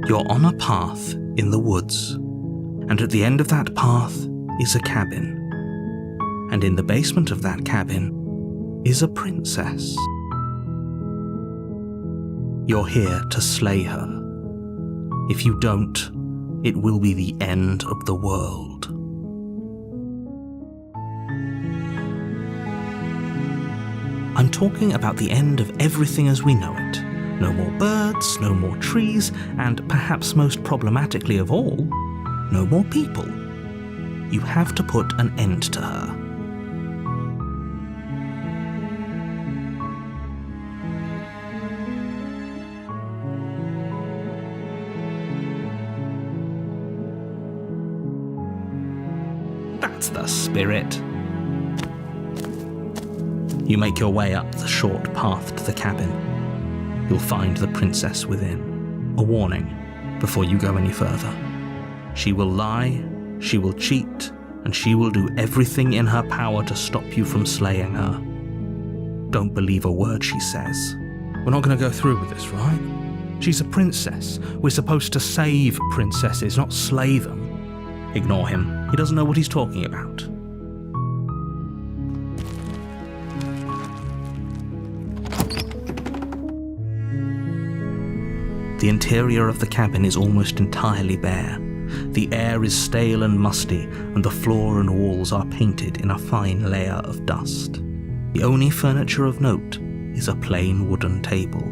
You're on a path in the woods, and at the end of that path is a cabin. And in the basement of that cabin is a princess. You're here to slay her. If you don't, it will be the end of the world. I'm talking about the end of everything as we know it. No more birds, no more trees, and perhaps most problematically of all, no more people. You have to put an end to her. That's the spirit. You make your way up the short path to the cabin. You'll find the princess within. A warning before you go any further. She will lie, she will cheat, and she will do everything in her power to stop you from slaying her. Don't believe a word she says. We're not going to go through with this, right? She's a princess. We're supposed to save princesses, not slay them. Ignore him. He doesn't know what he's talking about. The interior of the cabin is almost entirely bare. The air is stale and musty, and the floor and walls are painted in a fine layer of dust. The only furniture of note is a plain wooden table.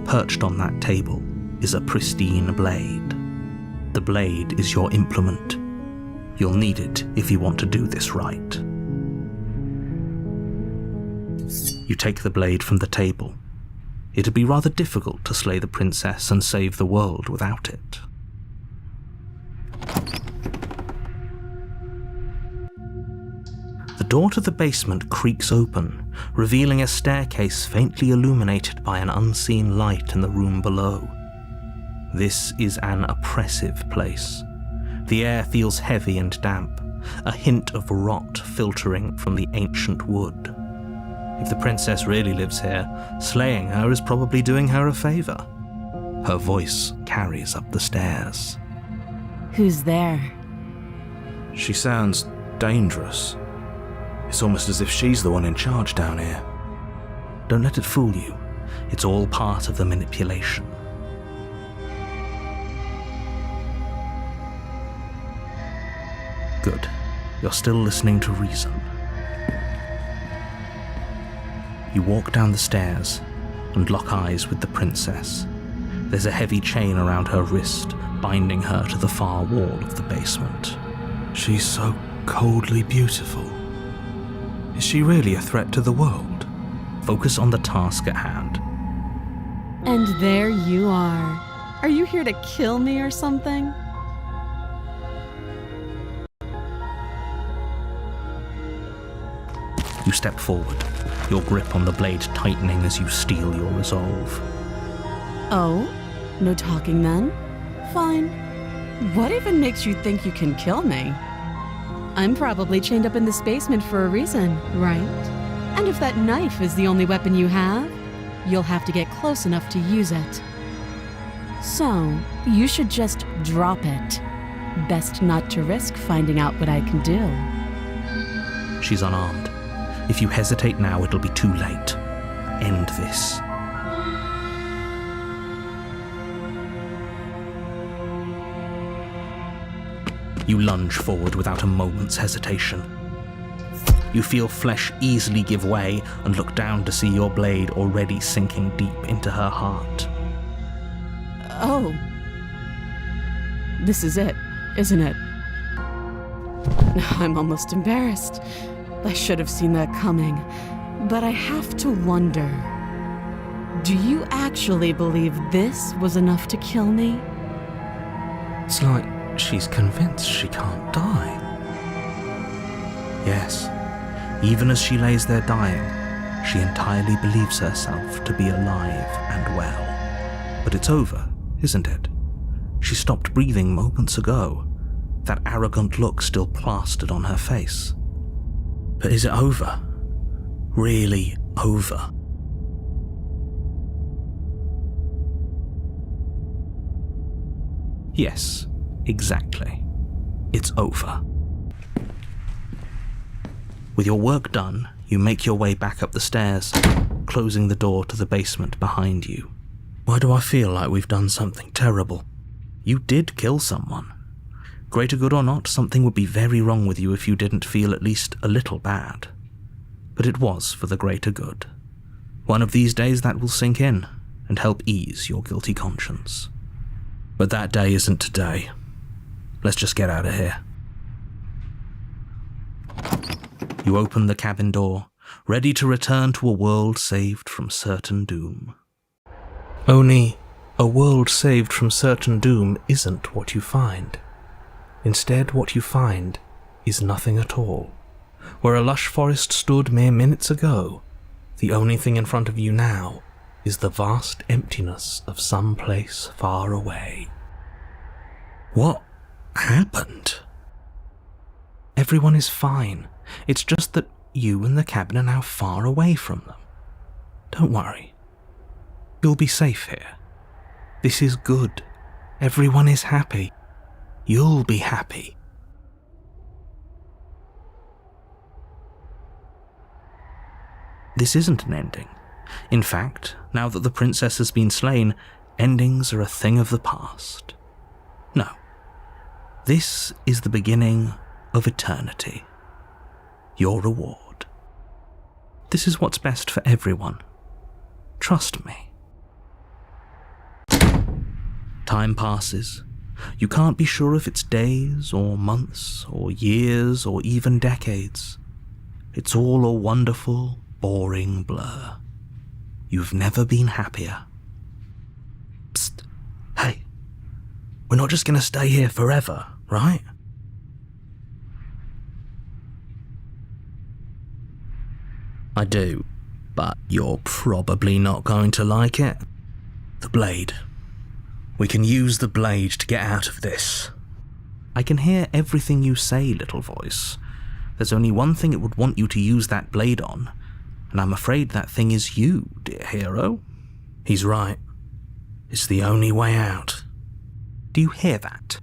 Perched on that table is a pristine blade. The blade is your implement. You'll need it if you want to do this right. You take the blade from the table. It'd be rather difficult to slay the princess and save the world without it. The door to the basement creaks open, revealing a staircase faintly illuminated by an unseen light in the room below. This is an oppressive place. The air feels heavy and damp, a hint of rot filtering from the ancient wood. If the princess really lives here, slaying her is probably doing her a favor. Her voice carries up the stairs. Who's there? She sounds dangerous. It's almost as if she's the one in charge down here. Don't let it fool you. It's all part of the manipulation. Good. You're still listening to reason. You walk down the stairs and lock eyes with the princess. There's a heavy chain around her wrist, binding her to the far wall of the basement. She's so coldly beautiful. Is she really a threat to the world? Focus on the task at hand. And there you are. Are you here to kill me or something? You step forward, your grip on the blade tightening as you steel your resolve. Oh? No talking then? Fine. What even makes you think you can kill me? I'm probably chained up in this basement for a reason, right? And if that knife is the only weapon you have, you'll have to get close enough to use it. So, you should just drop it. Best not to risk finding out what I can do. She's unarmed. If you hesitate now, it'll be too late. End this. You lunge forward without a moment's hesitation. You feel flesh easily give way and look down to see your blade already sinking deep into her heart. Oh. This is it, isn't it? I'm almost embarrassed. I should have seen that coming. But I have to wonder, do you actually believe this was enough to kill me? It's like she's convinced she can't die. Yes, even as she lays there dying, she entirely believes herself to be alive and well. But it's over, isn't it? She stopped breathing moments ago, that arrogant look still plastered on her face. But is it over? Really over? Yes, exactly. It's over. With your work done, you make your way back up the stairs, closing the door to the basement behind you. Why do I feel like we've done something terrible? You did kill someone. Greater good or not, something would be very wrong with you if you didn't feel at least a little bad. But it was for the greater good. One of these days that will sink in and help ease your guilty conscience. But that day isn't today. Let's just get out of here. You open the cabin door, ready to return to a world saved from certain doom. Only, a world saved from certain doom isn't what you find. Instead, what you find is nothing at all. Where a lush forest stood mere minutes ago, the only thing in front of you now is the vast emptiness of some place far away. What happened? Everyone is fine. It's just that you and the cabin are now far away from them. Don't worry. You'll be safe here. This is good. Everyone is happy. You'll be happy. This isn't an ending. In fact, now that the princess has been slain, endings are a thing of the past. No. This is the beginning of eternity. Your reward. This is what's best for everyone. Trust me. Time passes. You can't be sure if it's days or months or years or even decades. It's all a wonderful, boring blur. You've never been happier. Psst. Hey. We're not just going to stay here forever, right? I do, but you're probably not going to like it. The blade. We can use the blade to get out of this. I can hear everything you say, little voice. There's only one thing it would want you to use that blade on, and I'm afraid that thing is you, dear hero. He's right. It's the only way out. Do you hear that?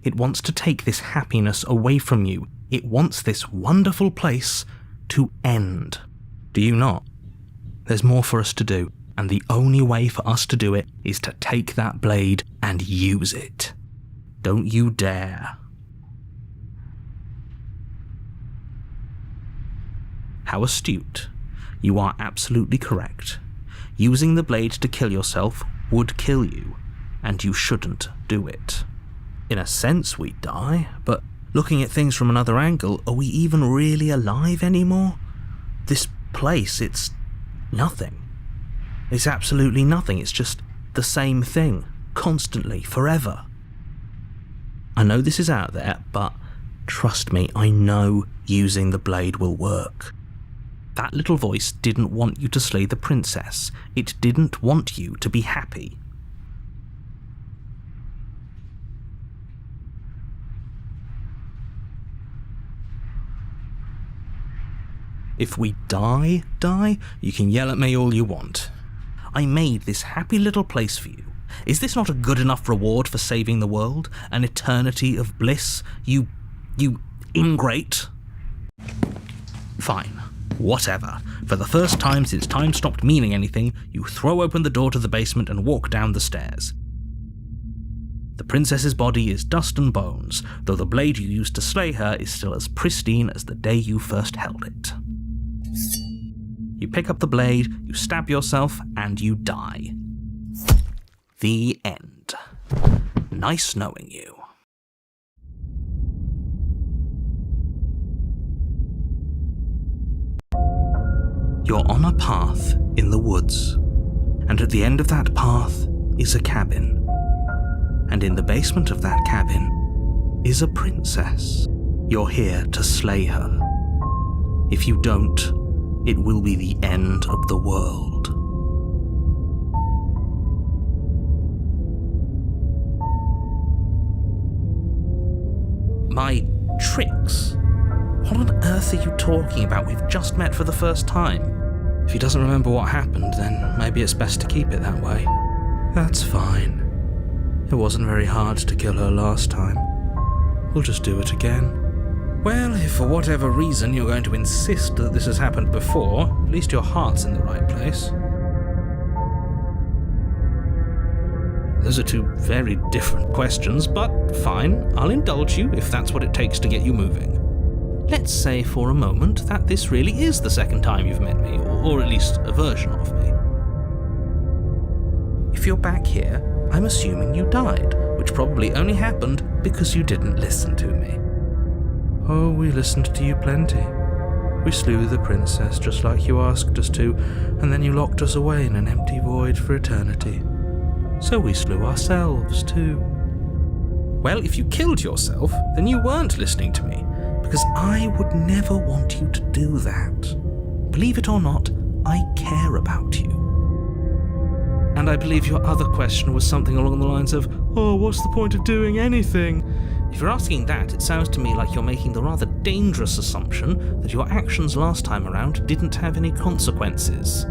It wants to take this happiness away from you. It wants this wonderful place to end. Do you not? There's more for us to do, and the only way for us to do it is to take that blade and use it. Don't you dare. How astute. You are absolutely correct. Using the blade to kill yourself would kill you, and you shouldn't do it. In a sense, we die, but looking at things from another angle, are we even really alive anymore? This place, it's nothing. It's absolutely nothing. It's just the same thing, constantly, forever. I know this is out there, but trust me, I know using the blade will work. That little voice didn't want you to slay the princess. It didn't want you to be happy. If we die, you can yell at me all you want. I made this happy little place for you. Is this not a good enough reward for saving the world? An eternity of bliss? You ingrate? Fine. Whatever. For the first time since time stopped meaning anything, you throw open the door to the basement and walk down the stairs. The princess's body is dust and bones, though the blade you used to slay her is still as pristine as the day you first held it. You pick up the blade, you stab yourself, and you die. The end. Nice knowing you. You're on a path in the woods, and at the end of that path is a cabin. And in the basement of that cabin is a princess. You're here to slay her. If you don't, it will be the end of the world. My tricks? What on earth are you talking about? We've just met for the first time. If he doesn't remember what happened, then maybe it's best to keep it that way. That's fine. It wasn't very hard to kill her last time. We'll just do it again. Well, if for whatever reason you're going to insist that this has happened before, at least your heart's in the right place. Those are two very different questions, but fine, I'll indulge you if that's what it takes to get you moving. Let's say for a moment that this really is the second time you've met me, or at least a version of me. If you're back here, I'm assuming you died, which probably only happened because you didn't listen to me. Oh, we listened to you plenty. We slew the princess just like you asked us to, and then you locked us away in an empty void for eternity. So we slew ourselves too. Well, if you killed yourself, then you weren't listening to me, because I would never want you to do that. Believe it or not, I care about you. And I believe your other question was something along the lines of, oh, what's the point of doing anything? If you're asking that, it sounds to me like you're making the rather dangerous assumption that your actions last time around didn't have any consequences.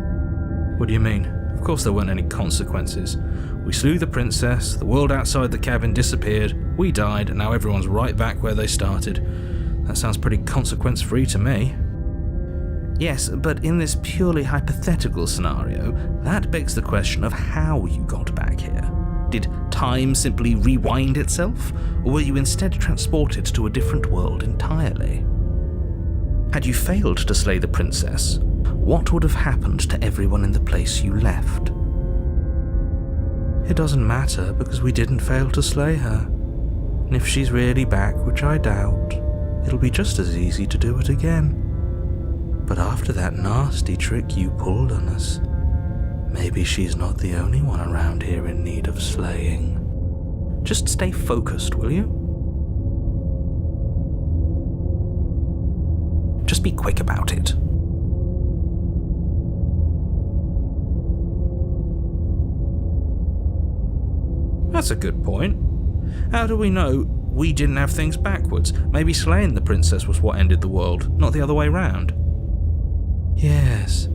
What do you mean? Of course there weren't any consequences. We slew the princess, the world outside the cabin disappeared, we died, and now everyone's right back where they started. That sounds pretty consequence-free to me. Yes, but in this purely hypothetical scenario, that begs the question of how you got back here. Did time simply rewind itself, or were you instead transported to a different world entirely? Had you failed to slay the princess, what would have happened to everyone in the place you left? It doesn't matter, because we didn't fail to slay her. And if she's really back, which I doubt, it'll be just as easy to do it again. But after that nasty trick you pulled on us, maybe she's not the only one around here in need of slaying. Just stay focused, will you? Just be quick about it. That's a good point. How do we know we didn't have things backwards? Maybe slaying the princess was what ended the world, not the other way round. Yes,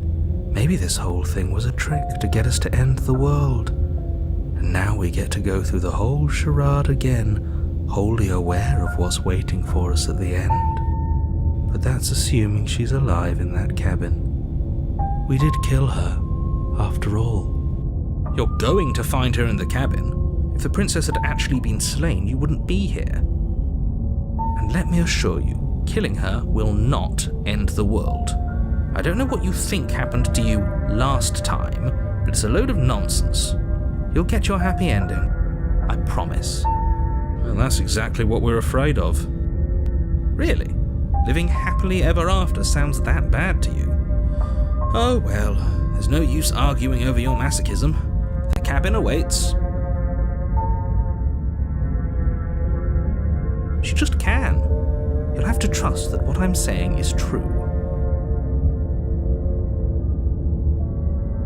maybe this whole thing was a trick to get us to end the world. And now we get to go through the whole charade again, wholly aware of what's waiting for us at the end. But that's assuming she's alive in that cabin. We did kill her, after all. You're going to find her in the cabin. If the princess had actually been slain, you wouldn't be here. And let me assure you, killing her will not end the world. I don't know what you think happened to you last time, but it's a load of nonsense. You'll get your happy ending. I promise. Well, that's exactly what we're afraid of. Really? Living happily ever after sounds that bad to you? Oh well, there's no use arguing over your masochism. The cabin awaits. She just can. You'll have to trust that what I'm saying is true.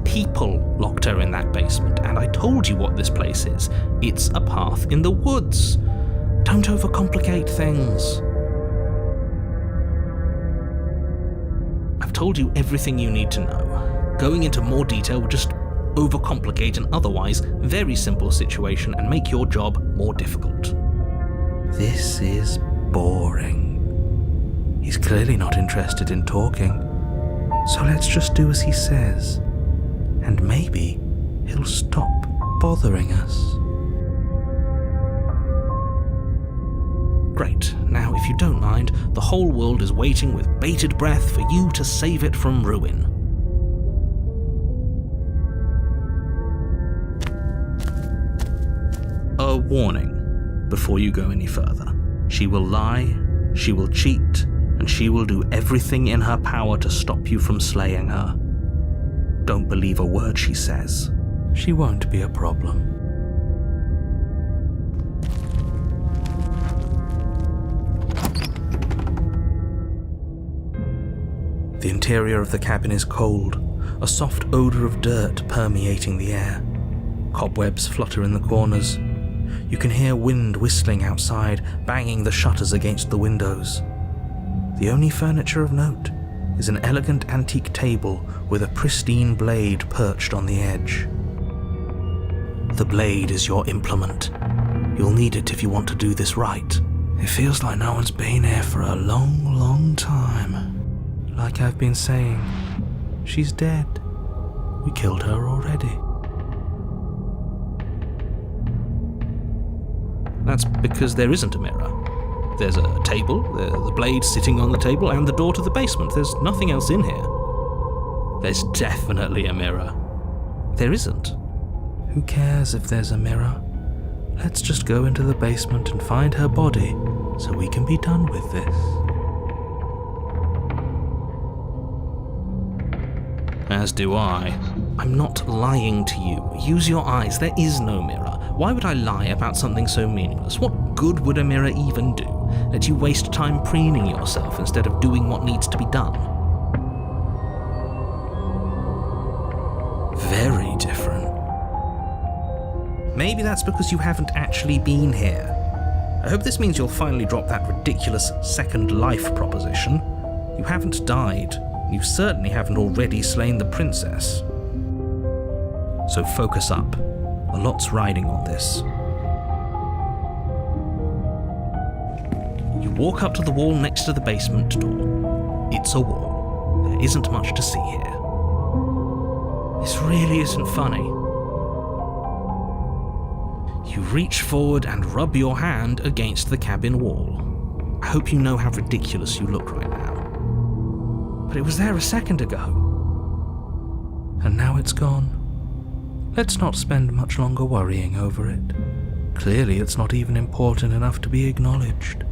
People locked her in that basement, and I told you what this place is. It's a path in the woods. Don't overcomplicate things. I've told you everything you need to know. Going into more detail would just overcomplicate an otherwise very simple situation and make your job more difficult. This is boring. He's clearly not interested in talking, so let's just do as he says. And maybe he'll stop bothering us. Great. Now, if you don't mind, the whole world is waiting with bated breath for you to save it from ruin. A warning before you go any further. She will lie, she will cheat, and she will do everything in her power to stop you from slaying her. Don't believe a word she says. She won't be a problem. The interior of the cabin is cold, a soft odor of dirt permeating the air. Cobwebs flutter in the corners. You can hear wind whistling outside, banging the shutters against the windows. The only furniture of note is an elegant antique table with a pristine blade perched on the edge. The blade is your implement. You'll need it if you want to do this right. It feels like no one's been here for a long, long time. Like I've been saying, she's dead. We killed her already. That's because there isn't a mirror. There's a table, the blade sitting on the table, and the door to the basement. There's nothing else in here. There's definitely a mirror. There isn't. Who cares if there's a mirror? Let's just go into the basement and find her body so we can be done with this. As do I. I'm not lying to you. Use your eyes. There is no mirror. Why would I lie about something so meaningless? What good would a mirror even do? Let you waste time preening yourself instead of doing what needs to be done. Very different. Maybe that's because you haven't actually been here. I hope this means you'll finally drop that ridiculous second life proposition. You haven't died. You certainly haven't already slain the princess. So focus up. A lot's riding on this. You walk up to the wall next to the basement door. It's a wall. There isn't much to see here. This really isn't funny. You reach forward and rub your hand against the cabin wall. I hope you know how ridiculous you look right now. But it was there a second ago. And now it's gone. Let's not spend much longer worrying over it. Clearly it's not even important enough to be acknowledged.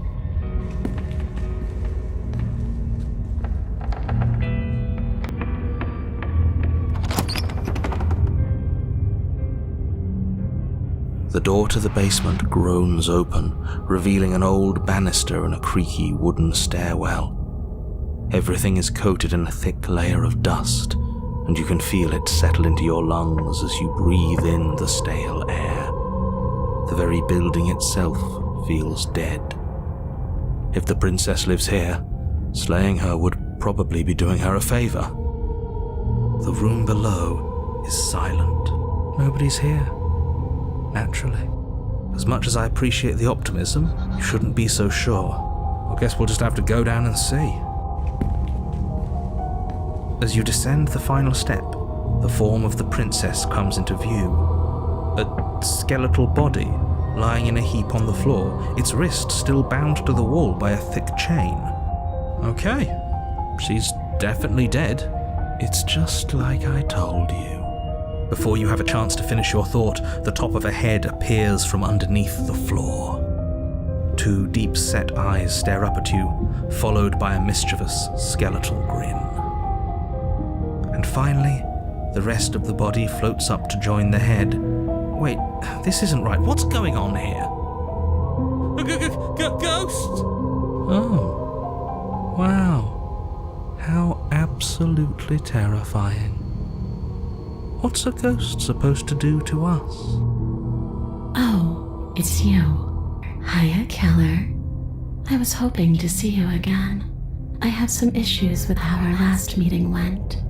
The door to the basement groans open, revealing an old banister and a creaky wooden stairwell. Everything is coated in a thick layer of dust, and you can feel it settle into your lungs as you breathe in the stale air. The very building itself feels dead. If the princess lives here, slaying her would probably be doing her a favor. The room below is silent. Nobody's here. Naturally. As much as I appreciate the optimism, you shouldn't be so sure. I guess we'll just have to go down and see. As you descend the final step, the form of the princess comes into view. A skeletal body, lying in a heap on the floor, its wrist still bound to the wall by a thick chain. Okay, she's definitely dead. It's just like I told you. Before you have a chance to finish your thought, the top of a head appears from underneath the floor. Two deep-set eyes stare up at you, followed by a mischievous, skeletal grin. And finally, the rest of the body floats up to join the head. Wait, this isn't right. What's going on here? Ghost! Oh, wow. How absolutely terrifying. What's a ghost supposed to do to us? Oh, it's you. Hiya, Keller. I was hoping to see you again. I have some issues with how our last meeting went.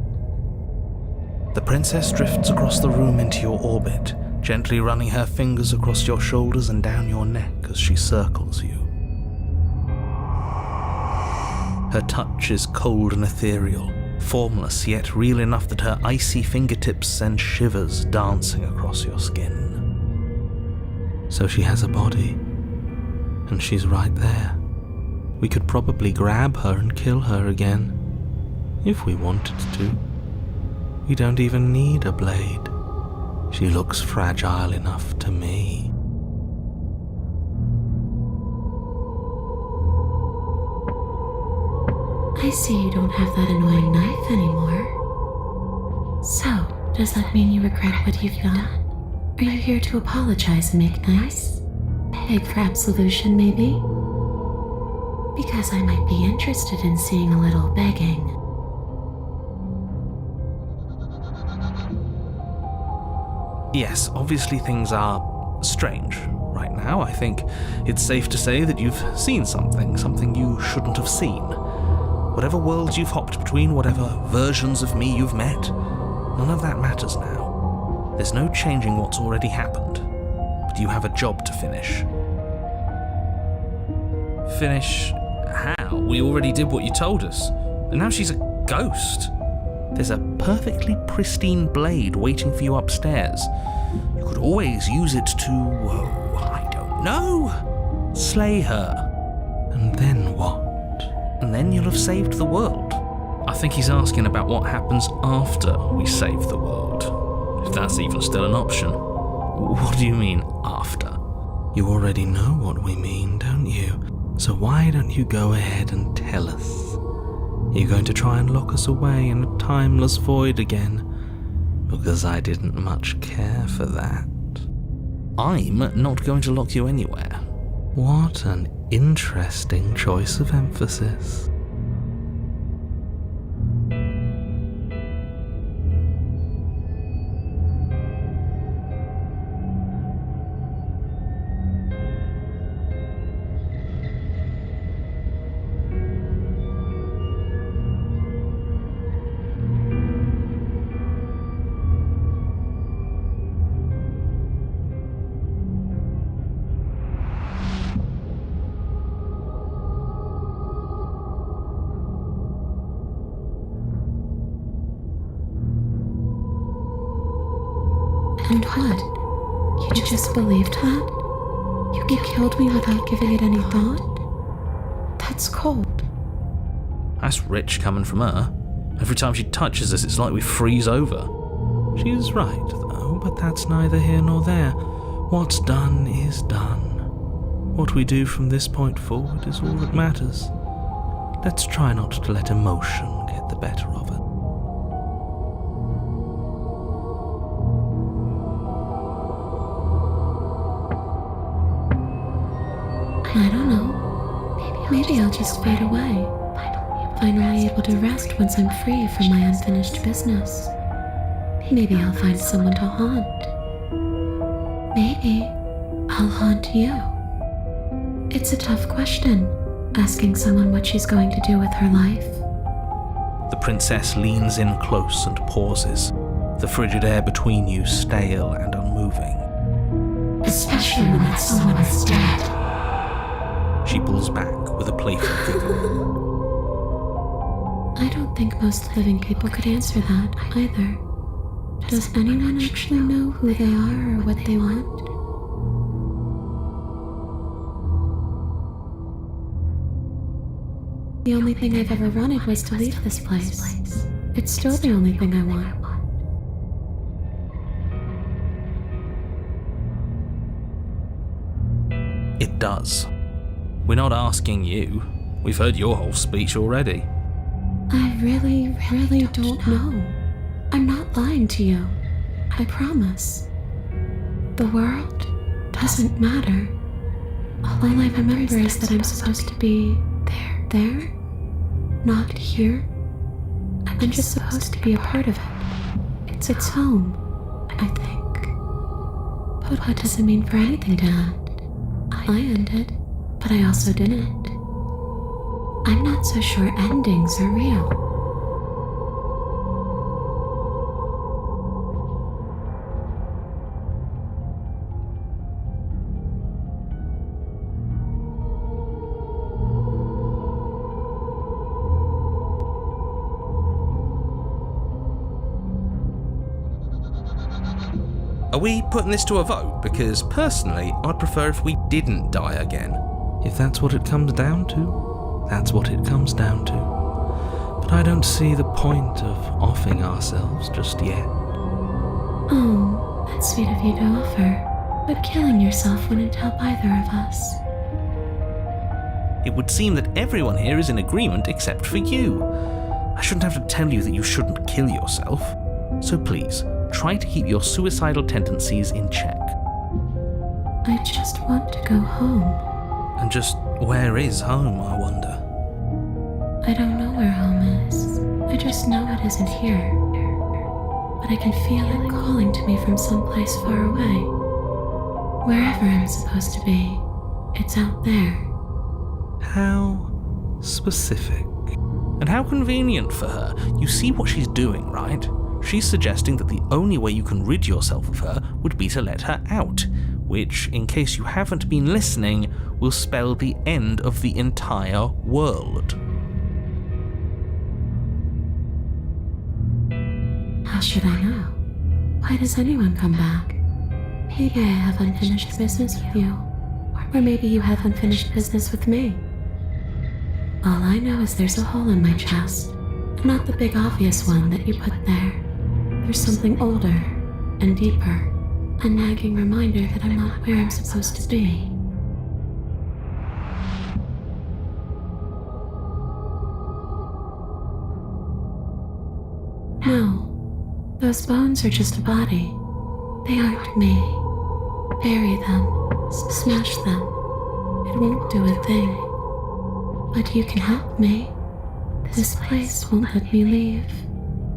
The princess drifts across the room into your orbit, gently running her fingers across your shoulders and down your neck as she circles you. Her touch is cold and ethereal, formless yet real enough that her icy fingertips send shivers dancing across your skin. So she has a body, and she's right there. We could probably grab her and kill her again, if we wanted to. We don't even need a blade. She looks fragile enough to me. I see you don't have that annoying knife anymore. So, does that mean you regret what you've done? Are you here to apologize and make nice? Beg for absolution, maybe? Because I might be interested in seeing a little begging. Yes, obviously things are strange right now. I think it's safe to say that you've seen something you shouldn't have seen. Whatever worlds you've hopped between, whatever versions of me you've met, none of that matters now. There's no changing what's already happened, but you have a job to finish. Finish how? We already did what you told us, and now she's a ghost. There's a perfectly pristine blade waiting for you upstairs. You could always use it to, I don't know, slay her. And then what? And then you'll have saved the world. I think he's asking about what happens after we save the world, if that's even still an option. What do you mean, after? You already know what we mean, don't you? So why don't you go ahead and tell us? You're going to try and lock us away in a timeless void again? Because I didn't much care for that. I'm not going to lock you anywhere. What an interesting choice of emphasis. And what? You just believed that? You killed me without giving it any thought? That's cold. That's rich coming from her. Every time she touches us, it's like we freeze over. She's right, though, but that's neither here nor there. What's done is done. What we do from this point forward is all that matters. Let's try not to let emotion get the better of it. I don't know. Maybe I'll just fade away. Finally able to rest once I'm free from my unfinished business. Maybe I'll find someone to haunt. Maybe I'll haunt you. It's a tough question, asking someone what she's going to do with her life. The princess leans in close and pauses, the frigid air between you stale and unmoving. Especially when that someone is dead. She pulls back with a playful giggle. I don't think most living people could answer that either. Does anyone actually know who they are or what they want? The only thing I've ever wanted was to leave this place. It's still the only thing I want. It does. We're not asking you. We've heard your whole speech already. I really don't know. I'm not lying to you. I promise. The world doesn't matter. All I remember is that I'm supposed to be there, not here. I'm just supposed to be a part of it. It's home, I think. But what does it mean for anything to end? I ended, but I also didn't. I'm not so sure endings are real. Are we putting this to a vote? Because personally, I'd prefer if we didn't die again. If that's what it comes down to, that's what it comes down to. But I don't see the point of offing ourselves just yet. Oh, that's sweet of you to offer. But killing yourself wouldn't help either of us. It would seem that everyone here is in agreement except for you. I shouldn't have to tell you that you shouldn't kill yourself. So please, try to keep your suicidal tendencies in check. I just want to go home. And just where is home, I wonder? I don't know where home is. I just know it isn't here. But I can feel it calling to me from someplace far away. Wherever I'm supposed to be, it's out there. How specific. And how convenient for her. You see what she's doing, right? She's suggesting that the only way you can rid yourself of her would be to let her out, which, in case you haven't been listening, will spell the end of the entire world. How should I know? Why does anyone come back? Maybe I have unfinished business with you. Or maybe you have unfinished business with me. All I know is there's a hole in my chest. Not the big obvious one that you put there. There's something older and deeper. A nagging reminder that I'm not where I'm supposed to be. No, those bones are just a body. They aren't me. Bury them, smash them. It won't do a thing. But you can help me. This place won't let me leave.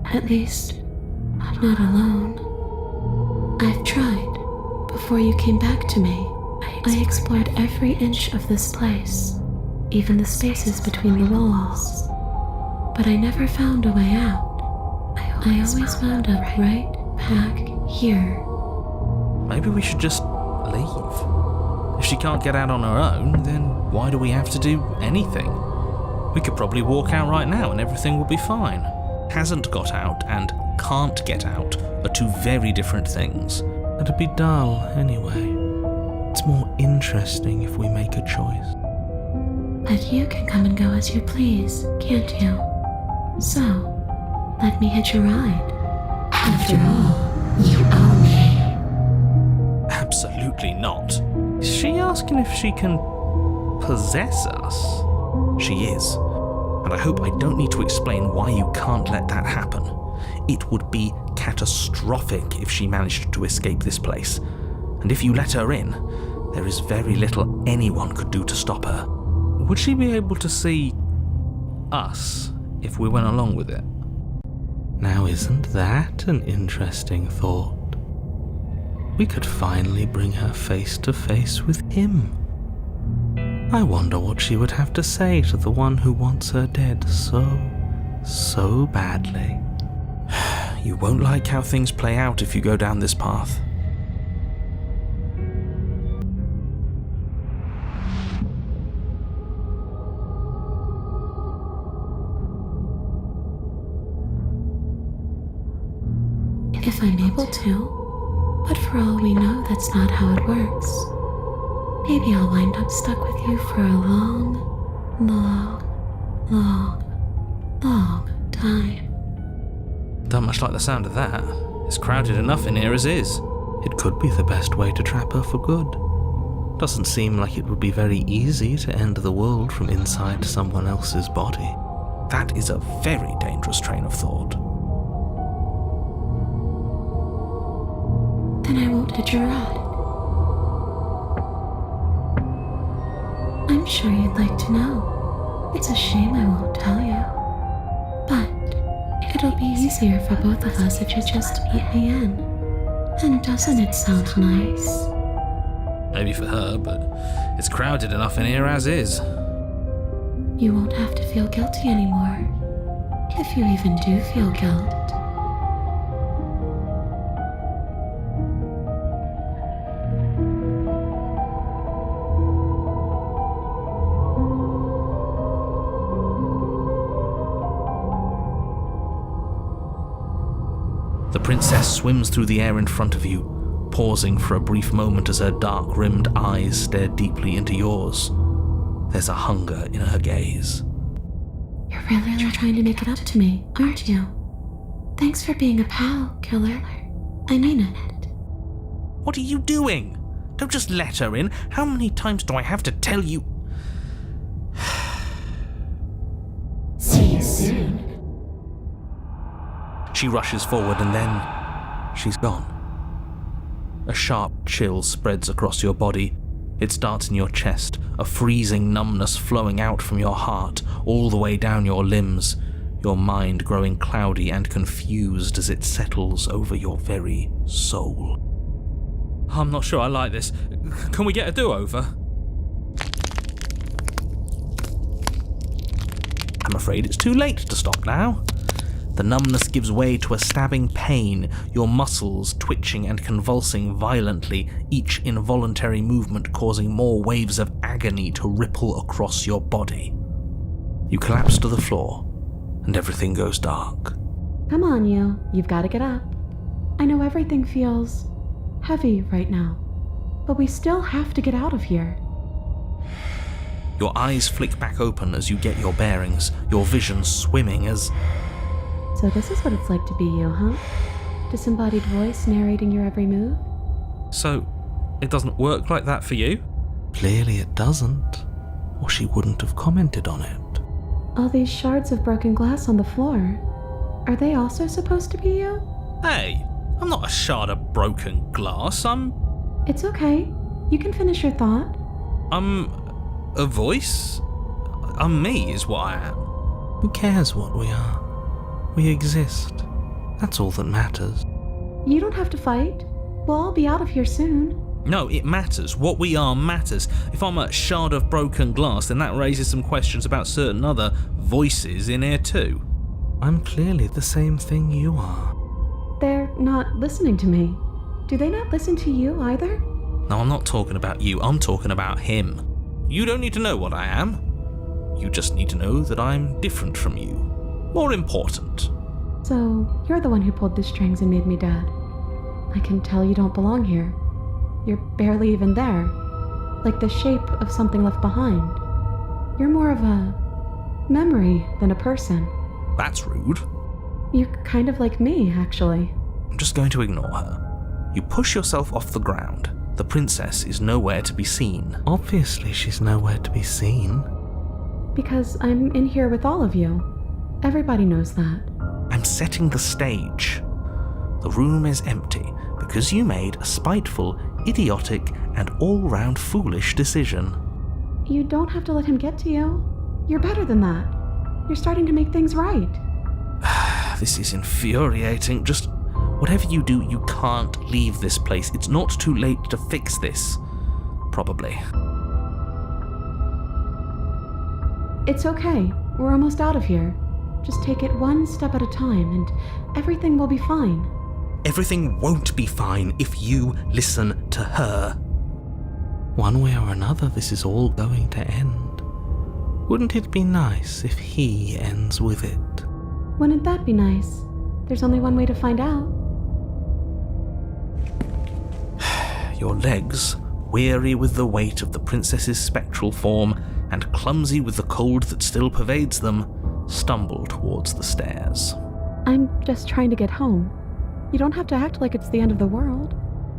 At least, not alone. I've tried. Before you came back to me, I explored every inch of this place, even the spaces between the walls. But I never found a way out. I always wound up right back here. Maybe we should just leave. If she can't get out on her own, then why do we have to do anything? We could probably walk out right now and everything will be fine. Hasn't got out and can't get out are two very different things. It'd be dull anyway. It's more interesting if we make a choice. But you can come and go as you please, can't you? So, let me hitch a ride. After all, you own me. Absolutely not. Is she asking if she can possess us? She is. And I hope I don't need to explain why you can't let that happen. It would be catastrophic if she managed to escape this place. And if you let her in, there is very little anyone could do to stop her. Would she be able to see us if we went along with it? Now, isn't that an interesting thought? We could finally bring her face to face with him. I wonder what she would have to say to the one who wants her dead so badly. You won't like how things play out if you go down this path. If I'm able to, but for all we know, that's not how it works. Maybe I'll wind up stuck with you for a long time. Don't much like the sound of that. It's crowded enough in here as is. It could be the best way to trap her for good. Doesn't seem like it would be very easy to end the world from inside someone else's body. That is a very dangerous train of thought. Then I won't hit your rod. I'm sure you'd like to know. It's a shame I won't tell you. But it'll be easier for both of us if you just let me in. And doesn't it sound nice? Maybe for her, but it's crowded enough in here as is. You won't have to feel guilty anymore. If you even do feel guilt. The princess swims through the air in front of you, pausing for a brief moment as her dark-rimmed eyes stare deeply into yours. There's a hunger in her gaze. You're really trying to make it up to me, aren't you? Thanks for being a pal, killer. I mean it. What are you doing? Don't just let her in. How many times do I have to tell you? See you soon. She rushes forward and then she's gone. A sharp chill spreads across your body. It starts in your chest, a freezing numbness flowing out from your heart all the way down your limbs, your mind growing cloudy and confused as it settles over your very soul. I'm not sure I like this. Can we get a do-over? I'm afraid it's too late to stop now. The numbness gives way to a stabbing pain, your muscles twitching and convulsing violently, each involuntary movement causing more waves of agony to ripple across your body. You collapse to the floor, and everything goes dark. Come on, you've got to get up. I know everything feels heavy right now, but we still have to get out of here. Your eyes flick back open as you get your bearings, your vision swimming as... So this is what it's like to be you, huh? Disembodied voice narrating your every move? So, it doesn't work like that for you? Clearly it doesn't, or she wouldn't have commented on it. All these shards of broken glass on the floor, are they also supposed to be you? Hey, I'm not a shard of broken glass, It's okay. You can finish your thought. I'm a voice? I'm me is what I am. Who cares what we are? We exist. That's all that matters. You don't have to fight. We'll all be out of here soon. No, it matters. What we are matters. If I'm a shard of broken glass, then that raises some questions about certain other voices in here too. I'm clearly the same thing you are. They're not listening to me. Do they not listen to you either? No, I'm not talking about you. I'm talking about him. You don't need to know what I am. You just need to know that I'm different from you. More important. So, you're the one who pulled the strings and made me dead. I can tell you don't belong here. You're barely even there. Like the shape of something left behind. You're more of a memory than a person. That's rude. You're kind of like me, actually. I'm just going to ignore her. You push yourself off the ground. The princess is nowhere to be seen. Obviously, she's nowhere to be seen. Because I'm in here with all of you. Everybody knows that. I'm setting the stage. The room is empty because you made a spiteful, idiotic, and all-round foolish decision. You don't have to let him get to you. You're better than that. You're starting to make things right. This is infuriating. Just whatever you do, you can't leave this place. It's not too late to fix this. Probably. It's okay. We're almost out of here. Just take it one step at a time and everything will be fine. Everything won't be fine if you listen to her. One way or another, this is all going to end. Wouldn't it be nice if he ends with it? Wouldn't that be nice? There's only one way to find out. Your legs, weary with the weight of the princess's spectral form and clumsy with the cold that still pervades them, stumble towards the stairs. I'm just trying to get home. You don't have to act like it's the end of the world.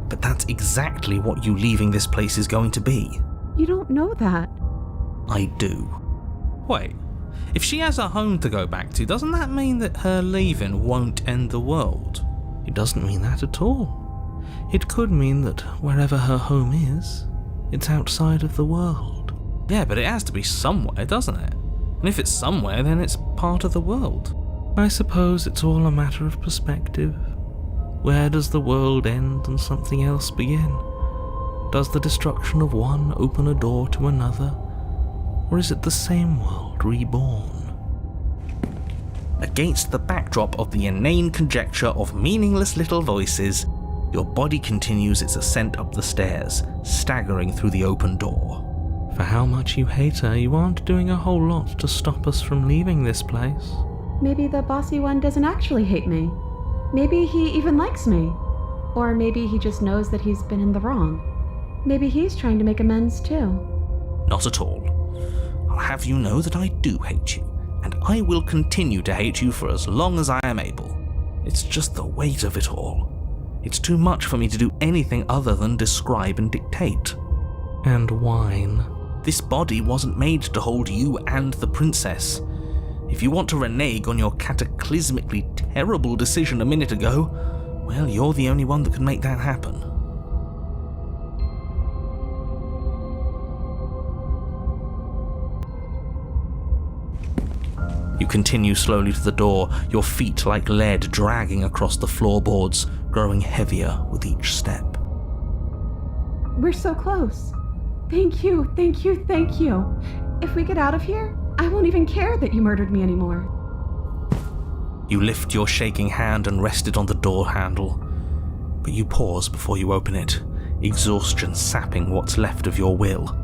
But that's exactly what you leaving this place is going to be. You don't know that. I do. Wait, if she has a home to go back to, doesn't that mean that her leaving won't end the world? It doesn't mean that at all. It could mean that wherever her home is, it's outside of the world. Yeah, but it has to be somewhere, doesn't it? And if it's somewhere, then it's part of the world. I suppose it's all a matter of perspective. Where does the world end and something else begin? Does the destruction of one open a door to another? Or is it the same world reborn? Against the backdrop of the inane conjecture of meaningless little voices, your body continues its ascent up the stairs, staggering through the open door. For how much you hate her, you aren't doing a whole lot to stop us from leaving this place. Maybe the bossy one doesn't actually hate me. Maybe he even likes me. Or maybe he just knows that he's been in the wrong. Maybe he's trying to make amends too. Not at all. I'll have you know that I do hate you, and I will continue to hate you for as long as I am able. It's just the weight of it all. It's too much for me to do anything other than describe and dictate. And whine. This body wasn't made to hold you and the princess. If you want to renege on your cataclysmically terrible decision a minute ago, well, you're the only one that can make that happen. You continue slowly to the door, your feet like lead dragging across the floorboards, growing heavier with each step. We're so close. Thank you, thank you, thank you. If we get out of here, I won't even care that you murdered me anymore. You lift your shaking hand and rest it on the door handle, but you pause before you open it, exhaustion sapping what's left of your will.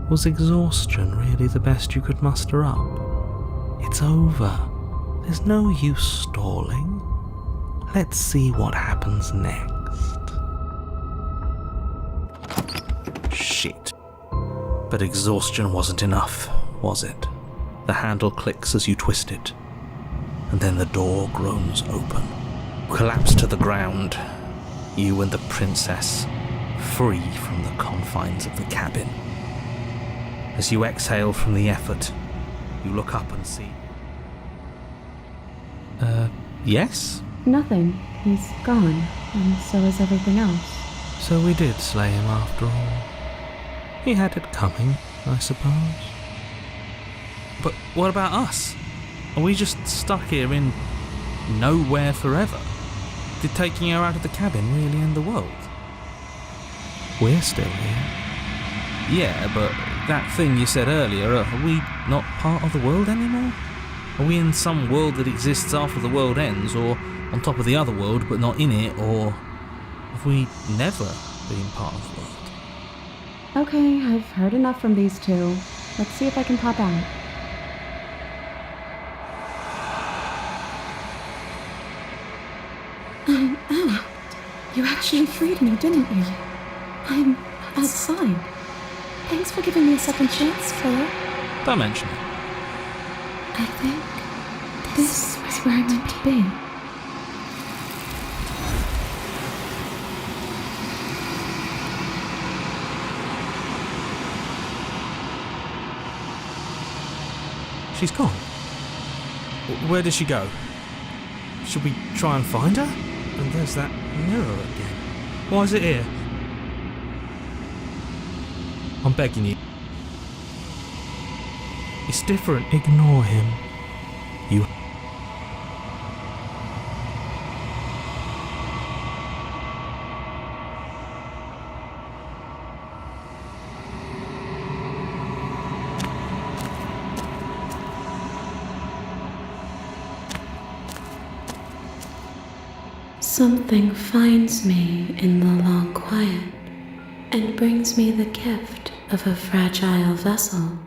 Was exhaustion really the best you could muster up? It's over. There's no use stalling. Let's see what happens next. Shit. But exhaustion wasn't enough, was it? The handle clicks as you twist it, and then the door groans open. Collapse to the ground, you and the princess, free from the confines of the cabin. As you exhale from the effort, you look up and see... yes? Nothing. He's gone, and so is everything else. So we did slay him after all. He had it coming, I suppose. But what about us? Are we just stuck here in nowhere forever? Did taking her out of the cabin really end the world? We're still here. Yeah, but that thing you said earlier, are we not part of the world anymore? Are we in some world that exists after the world ends, or on top of the other world but not in it, or have we never been part of the world? Okay, I've heard enough from these two. Let's see if I can pop out. I'm out. You actually freed me, didn't you? I'm outside. Thanks for giving me a second chance, Philip. Don't mention it. I think this is where I'm meant to be. She's gone. Where did she go? Should we try and find her? And there's that mirror again. Why is it here? I'm begging you. It's different. Ignore him. You... Something finds me in the long quiet and brings me the gift of a fragile vessel.